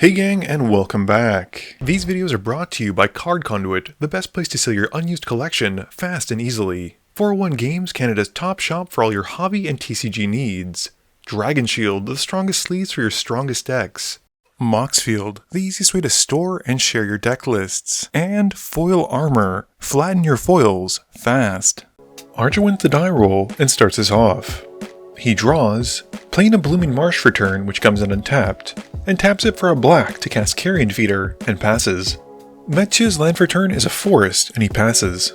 Hey gang, and welcome back. These videos are brought to you by Card Conduit, the best place to sell your unused collection fast and easily. 401 Games, Canada's top shop for all your hobby and TCG needs. Dragon Shield, the strongest sleeves for your strongest decks. Moxfield, the easiest way to store and share your deck lists. And Foil Armor, flatten your foils fast. Arja wins the die roll and starts us off. He draws, playing a Blooming Marsh for turn, which comes in untapped, and taps it for a black to cast Carrion Feeder, and passes. Mathieu's land for turn is a forest, and he passes.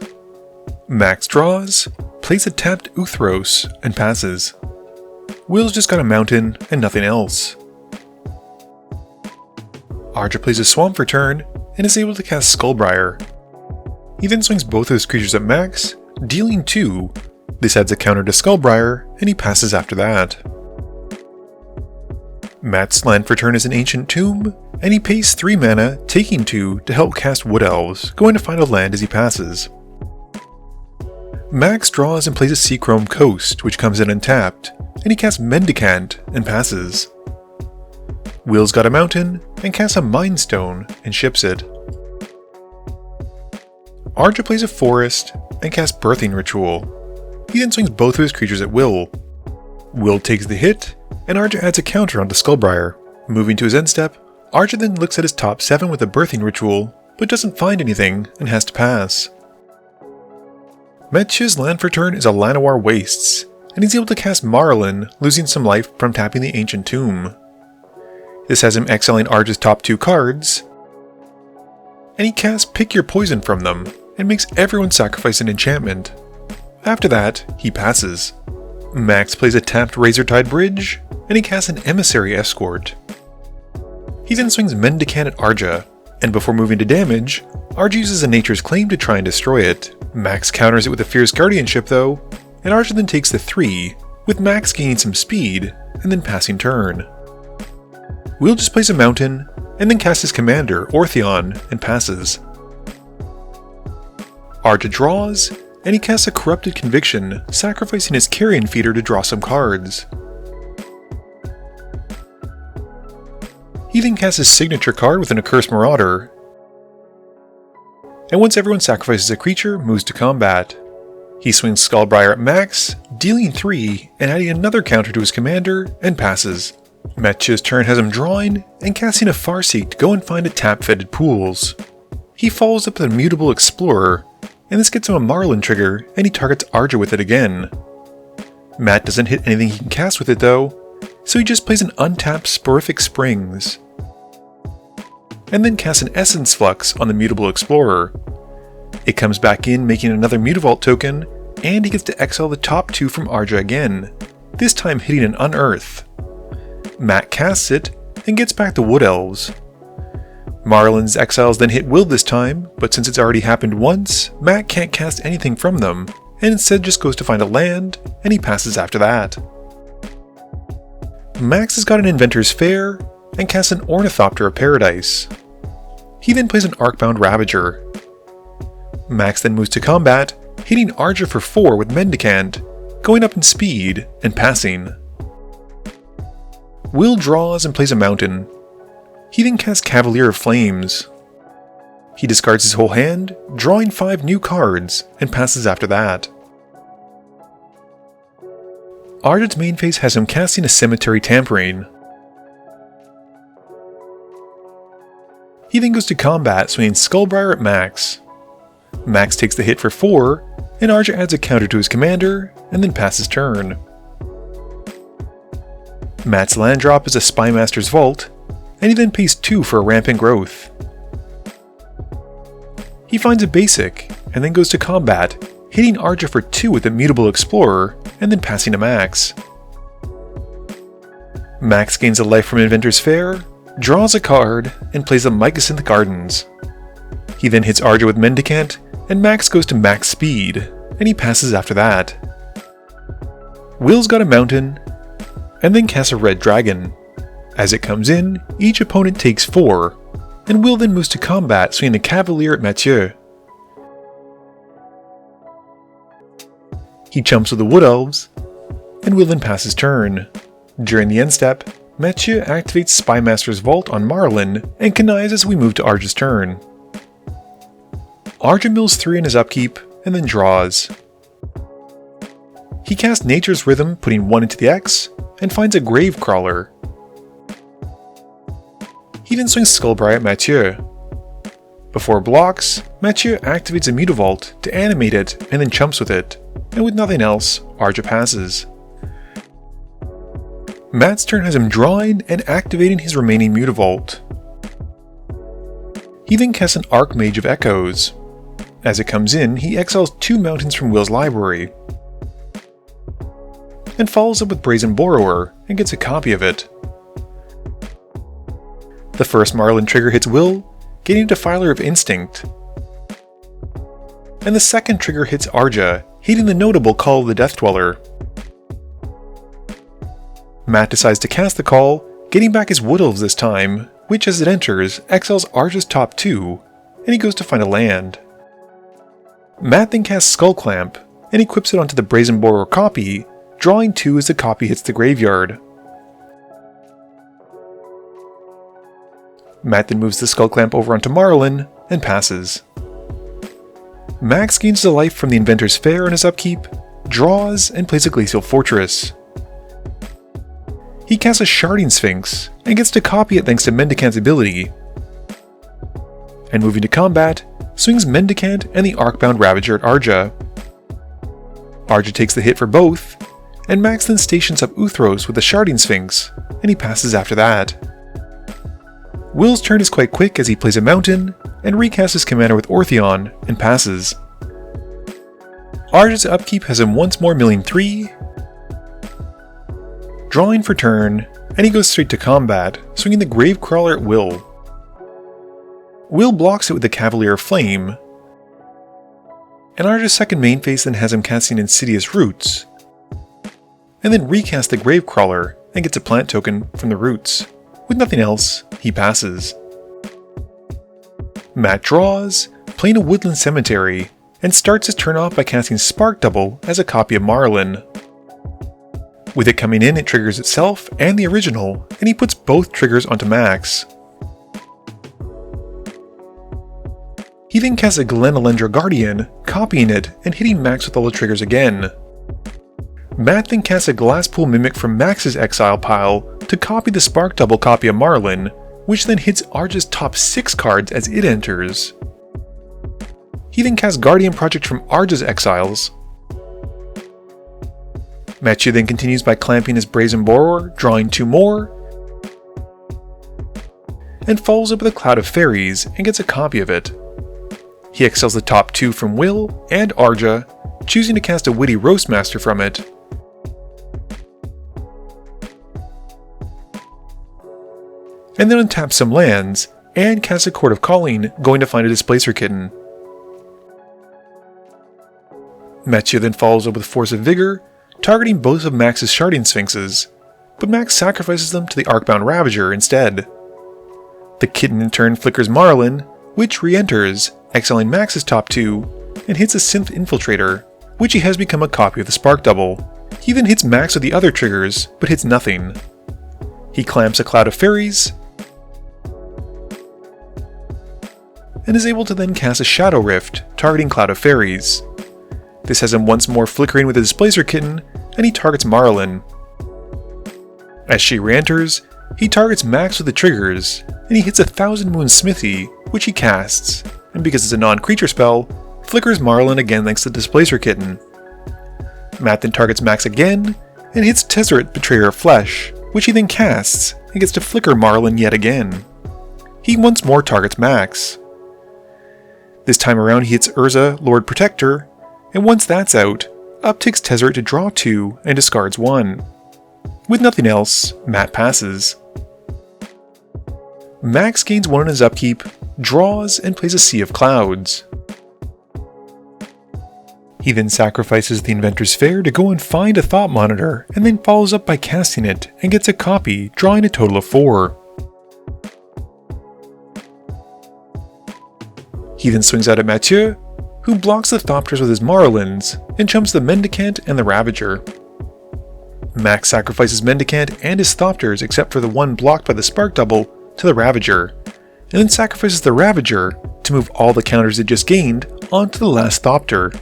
Max draws, plays a tapped Uthros, and passes. Will's just got a mountain, and nothing else. Arja plays a swamp for turn, and is able to cast Skullbriar. He then swings both of his creatures at Max, dealing 2. This adds a counter to Skullbriar, and he passes after that. Matt's land for turn is an Ancient Tomb, and he pays 3 mana, taking 2 to help cast Wood Elves, going to find a land as he passes. Max draws and plays a Seachrome Coast, which comes in untapped, and he casts Mendicant and passes. Will's got a mountain, and casts a Mind Stone and ships it. Arja plays a forest, and casts Birthing Ritual. He then swings both of his creatures at Will. Will takes the hit, and Arja adds a counter onto Skullbriar. Moving to his end step, Arja then looks at his top 7 with a Birthing Ritual, but doesn't find anything and has to pass. Mathieu's land for turn is a Llanowar Wastes, and he's able to cast Maralen, losing some life from tapping the Ancient Tomb. This has him exiling Arja's top 2 cards, and he casts Pick Your Poison from them, and makes everyone sacrifice an enchantment. After that, he passes. Max plays a tapped Razortide Bridge, and he casts an Emissary Escort. He then swings Mendicant at Arja, and before moving to damage, Arja uses a Nature's Claim to try and destroy it. Max counters it with a Fierce Guardianship though, and Arja then takes the 3, with Max gaining some speed, and then passing turn. Will just plays a mountain, and then casts his commander, Orthion, and passes. Arja draws, and he casts a Corrupted Conviction, sacrificing his Carrion Feeder to draw some cards. He then casts his signature card with an Accursed Marauder, and once everyone sacrifices a creature, moves to combat. He swings Skullbriar at Max, dealing 3, and adding another counter to his commander, and passes. Mathieu's turn has him drawing, and casting a Farseek to go and find a tap-fetid pools. He follows up with a Mutable Explorer, and this gets him a Maralen trigger, and he targets Arja with it again. Matt doesn't hit anything he can cast with it though, so he just plays an untapped Sporific Springs, and then casts an Essence Flux on the Mutable Explorer. It comes back in, making another Mutavault token, and he gets to exile the top 2 from Arja again, this time hitting an Unearth. Matt casts it, and gets back the Wood Elves. Maralen's exiles then hit Will this time, but since it's already happened once, Matt can't cast anything from them, and instead just goes to find a land, and he passes after that. Max has got an Inventor's Fair, and casts an Ornithopter of Paradise. He then plays an Arcbound Ravager. Max then moves to combat, hitting Arja for 4 with Mendicant, going up in speed, and passing. Will draws and plays a mountain. He then casts Cavalier of Flames. He discards his whole hand, drawing 5 new cards, and passes after that. Arja's main phase has him casting a Cemetery Tampering. He then goes to combat, swinging Skullbriar at Max. Max takes the hit for 4, and Arja adds a counter to his commander, and then passes turn. Matt's land drop is a Spymaster's Vault, and he then pays 2 for a Rampant Growth. He finds a basic, and then goes to combat, hitting Arja for 2 with a Mutable Explorer, and then passing to Max. Max gains a life from Inventor's Fair, draws a card, and plays a Mycosynth Gardens. He then hits Arja with Mendicant, and Max goes to max speed, and he passes after that. Will's got a mountain, and then casts a Red Dragon. As it comes in, each opponent takes 4, and Will then moves to combat, swinging a Cavalier at Mathieu. He chumps with the Wood Elves, and Will then pass his turn. During the end step, Mathieu activates Spymaster's Vault on Maralen and connives as we move to Arja's turn. Arja mills 3 in his upkeep and then draws. He casts Nature's Rhythm, putting 1 into the X, and finds a Gravecrawler. He then swings Skullbriar at Mathieu. Before it blocks, Mathieu activates a Mutavault to animate it and then chumps with it, and with nothing else, Arja passes. Matt's turn has him drawing and activating his remaining Mutavault. He then casts an Archmage of Echoes. As it comes in, he exiles 2 mountains from Will's library, and follows up with Brazen Borrower and gets a copy of it. The first Maralen trigger hits Will, getting Defiler of Instinct. And the second trigger hits Arja, hitting the notable Call of the Death Dweller. Matt decides to cast the call, getting back his Wood Elves this time, which as it enters, exiles Arja's top 2, and he goes to find a land. Matt then casts Skull Clamp, and equips it onto the Brazen Borrower copy, drawing 2 as the copy hits the graveyard. Matt then moves the Skull Clamp over onto Maralen, and passes. Max gains the life from the Inventor's Fair in his upkeep, draws, and plays a Glacial Fortress. He casts a Sharding Sphinx, and gets to copy it thanks to Mendicant's ability. And moving to combat, swings Mendicant and the Arcbound Ravager at Arja. Arja takes the hit for both, and Max then stations up Uthros with the Sharding Sphinx, and he passes after that. Will's turn is quite quick as he plays a mountain, and recasts his commander with Orthion, and passes. Arja's upkeep has him once more milling 3, drawing for turn, and he goes straight to combat, swinging the Gravecrawler at Will. Will blocks it with the Cavalier of Flame, and Arja's second main phase then has him casting Insidious Roots, and then recast the Gravecrawler and gets a plant token from the roots. With nothing else, he passes. Matt draws, playing a Woodland Cemetery, and starts his turn off by casting Spark Double as a copy of Maralen. With it coming in, it triggers itself and the original, and he puts both triggers onto Max. He then casts a Glenalendra Guardian, copying it and hitting Max with all the triggers again. Matt then casts a Glasspool Mimic from Max's exile pile to copy the Spark Double copy of Maralen, which then hits Arja's top 6 cards as it enters. He then casts Guardian Project from Arja's exiles. Mathieu then continues by clamping his Brazen Borrower, drawing 2 more, and follows up with a Cloud of Fairies and gets a copy of it. He exiles the top 2 from Will and Arja, choosing to cast a Witty Roastmaster from it. And then untaps some lands, and casts a Court of Calling, going to find a Displacer Kitten. Mathieu then follows up with Force of Vigor, targeting both of Max's Sharding Sphinxes, but Max sacrifices them to the Arcbound Ravager instead. The kitten in turn flickers Maralen, which re-enters, exiling Max's top 2, and hits a Synth Infiltrator, which he has become a copy of the Spark Double. He then hits Max with the other triggers, but hits nothing. He clamps a Cloud of Fairies, and is able to then cast a Shadow Rift, targeting Cloud of Fairies. This has him once more flickering with the Displacer Kitten, and he targets Maralen. As she re-enters, he targets Max with the triggers, and he hits a Thousand Moon Smithy, which he casts, and because it's a non-creature spell, flickers Maralen again thanks to the Displacer Kitten. Matt then targets Max again, and hits Tezzeret, Betrayer of Flesh, which he then casts, and gets to flicker Maralen yet again. He once more targets Max. This time around he hits Urza, Lord Protector, and once that's out, upticks Tezzeret to draw 2 and discards 1. With nothing else, Matt passes. Max gains 1 in his upkeep, draws, and plays a Sea of Clouds. He then sacrifices the Inventor's Fair to go and find a Thought Monitor, and then follows up by casting it, and gets a copy, drawing a total of 4. He then swings out at Mathieu, who blocks the Thopters with his Maralens, and chumps the Mendicant and the Ravager. Max sacrifices Mendicant and his Thopters except for the one blocked by the Spark Double to the Ravager, and then sacrifices the Ravager to move all the counters it just gained onto the last Thopter.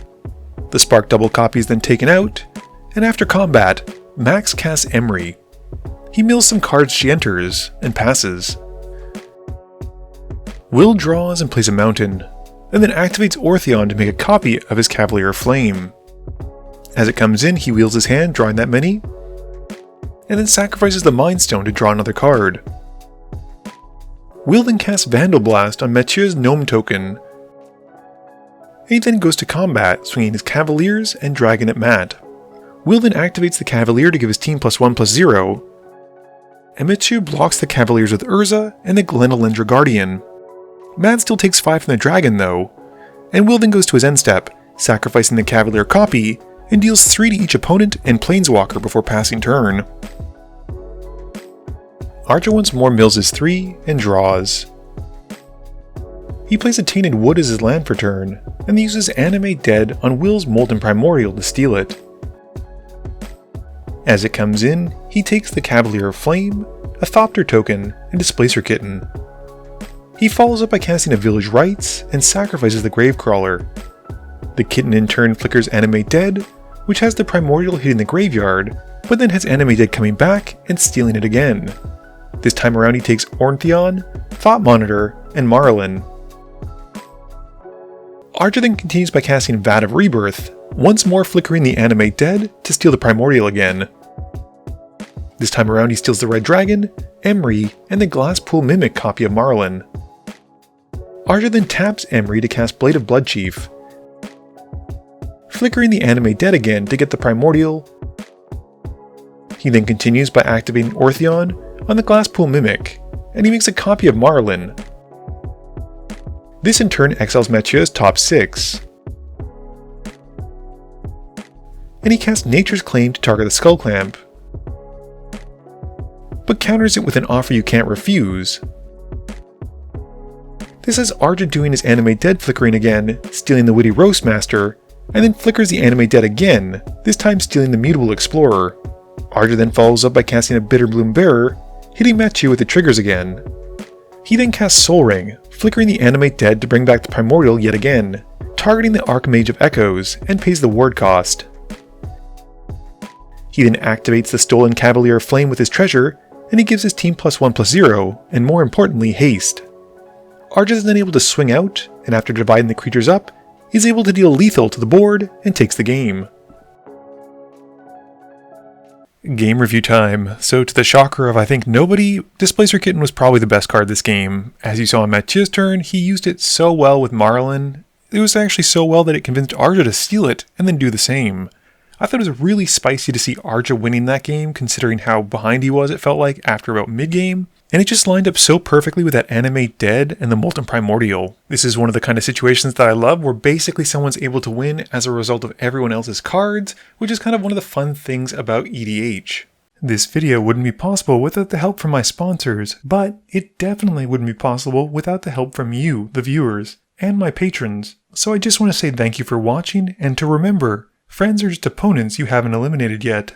The Spark Double copy is then taken out, and after combat, Max casts Emery. He mills some cards she enters, and passes. Will draws and plays a mountain, and then activates Orthion to make a copy of his Cavalier of Flame. As it comes in, he wheels his hand, drawing that many, and then sacrifices the Mind Stone to draw another card. Will then casts Vandal Blast on Mathieu's Gnome token. He then goes to combat, swinging his Cavaliers and Dragon at Matt. Will then activates the Cavalier to give his team +1/+0, and Mathieu blocks the Cavaliers with Urza and the Glenelendra Guardian. Matt still takes 5 from the Dragon though, and Will then goes to his end step, sacrificing the Cavalier copy, and deals 3 to each opponent and Planeswalker before passing turn. Archer once more mills his 3 and draws. He plays a Tainted Wood as his land for turn, and uses Animate Dead on Will's Molten Primordial to steal it. As it comes in, he takes the Cavalier of Flame, a Thopter token, and Displacer Kitten. He follows up by casting a Village Rites and sacrifices the Gravecrawler. The Kitten in turn flickers Animate Dead, which has the Primordial hitting the graveyard, but then has Animate Dead coming back and stealing it again. This time around he takes Orthion, Thought Monitor, and Maralen. Archer then continues by casting Vat of Rebirth, once more flickering the Animate Dead to steal the Primordial again. This time around he steals the Red Dragon, Emery, and the Glasspool Mimic copy of Maralen. Archer then taps Emery to cast Blade of Bloodchief, flickering the Animate Dead again to get the Primordial. He then continues by activating Orthion on the Glasspool Mimic, and he makes a copy of Maralen. This in turn exiles Mathieu's top 6. And he casts Nature's Claim to target the Skull Clamp, but counters it with an offer you can't refuse. This has Archer doing his Animate Dead flickering again, stealing the Witty Roastmaster, and then flickers the Animate Dead again, this time stealing the Mutable Explorer. Archer then follows up by casting a Bitterbloom Bearer, hitting Mathieu with the triggers again. He then casts Soul Ring, flickering the Animate Dead to bring back the Primordial yet again, targeting the Archmage of Echoes, and pays the ward cost. He then activates the stolen Cavalier of Flame with his treasure, and he gives his team +1/+0, and more importantly, haste. Archer is then able to swing out, and after dividing the creatures up, he's able to deal lethal to the board and takes the game. Game review time. So to the shocker of I think nobody, Displacer Kitten was probably the best card this game. As you saw on Mathieu's turn, he used it so well with Maralen. It was actually so well that it convinced Archer to steal it and then do the same. I thought it was really spicy to see Archer winning that game considering how behind he was, it felt like, after about mid-game. And it just lined up so perfectly with that Animate Dead and the Molten Primordial. This is one of the kind of situations that I love where basically someone's able to win as a result of everyone else's cards, which is kind of one of the fun things about EDH. This video wouldn't be possible without the help from my sponsors, but it definitely wouldn't be possible without the help from you, the viewers, and my patrons. So I just want to say thank you for watching, and to remember, friends are just opponents you haven't eliminated yet.